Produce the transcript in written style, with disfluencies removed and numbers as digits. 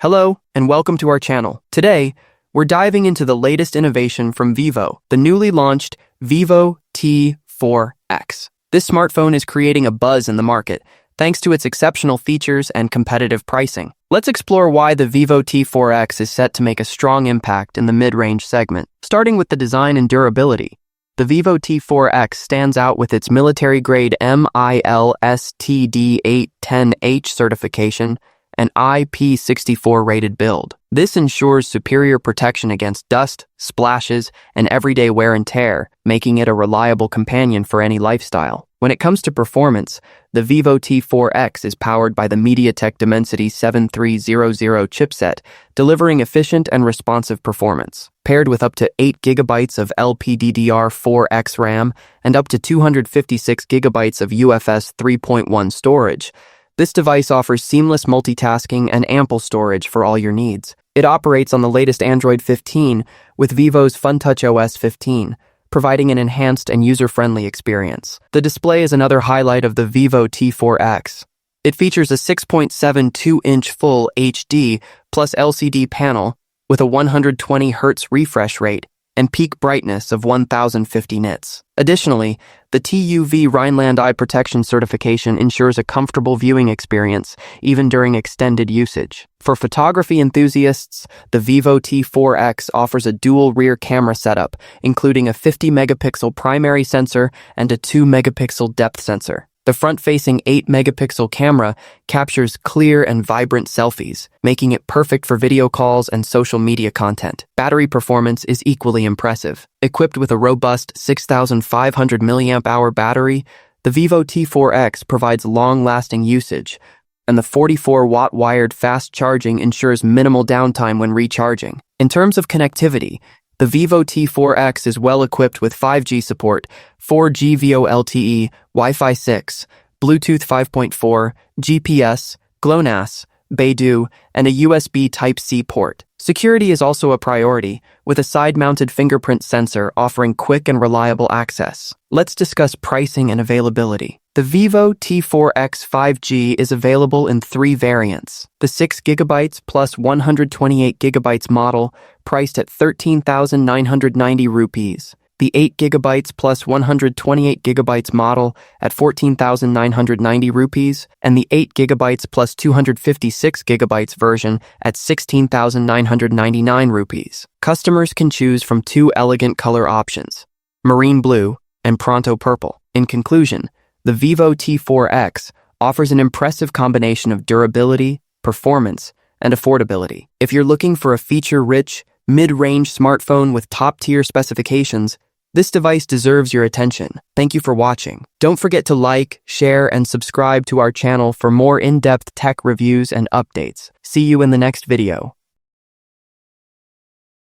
Hello, and welcome to our channel. Today, we're diving into the latest innovation from Vivo, the newly launched Vivo T4x. This smartphone is creating a buzz in the market, thanks to its exceptional features and competitive pricing. Let's explore why the Vivo T4x is set to make a strong impact in the mid-range segment. Starting with the design and durability, the Vivo T4x stands out with its military-grade MILSTD810H certification and IP64 rated build. This ensures superior protection against dust, splashes, and everyday wear and tear, making it a reliable companion for any lifestyle. When it comes to performance, the Vivo T4x is powered by the MediaTek Dimensity 7300 chipset, delivering efficient and responsive performance. Paired with up to 8 GB of LPDDR4X RAM and up to 256 GB of UFS 3.1 storage, this device offers seamless multitasking and ample storage for all your needs. It operates on the latest Android 15 with Vivo's FunTouch OS 15, providing an enhanced and user-friendly experience. The display is another highlight of the Vivo T4x. It features a 6.72-inch Full HD plus LCD panel with a 120 Hz refresh rate and peak brightness of 1050 nits. Additionally, the TUV Rhineland Eye Protection certification ensures a comfortable viewing experience even during extended usage. For photography enthusiasts, the Vivo T4x offers a dual rear camera setup, including a 50-megapixel primary sensor and a 2-megapixel depth sensor. The front-facing 8-megapixel camera captures clear and vibrant selfies, making it perfect for video calls and social media content. Battery performance is equally impressive. Equipped with a robust 6,500 mAh battery, the Vivo T4x provides long-lasting usage, and the 44-watt wired fast charging ensures minimal downtime when recharging. In terms of connectivity, the Vivo T4x is well equipped with 5G support, 4G VoLTE, Wi-Fi 6, Bluetooth 5.4, GPS, GLONASS, Beidou, and a USB Type-C port. Security is also a priority, with a side-mounted fingerprint sensor offering quick and reliable access. Let's discuss pricing and availability. The Vivo T4x 5G is available in 3 variants. The 6GB plus 128GB model, priced at 13,990 rupees. The 8GB plus 128GB model at 14,990 rupees, and the 8GB plus 256GB version at 16,999 rupees. Customers can choose from 2 elegant color options, marine blue and pronto purple. In conclusion, the Vivo T4x offers an impressive combination of durability, performance, and affordability. If you're looking for a feature-rich, mid-range smartphone with top-tier specifications, this device deserves your attention. Thank you for watching. Don't forget to like, share, and subscribe to our channel for more in-depth tech reviews and updates. See you in the next video.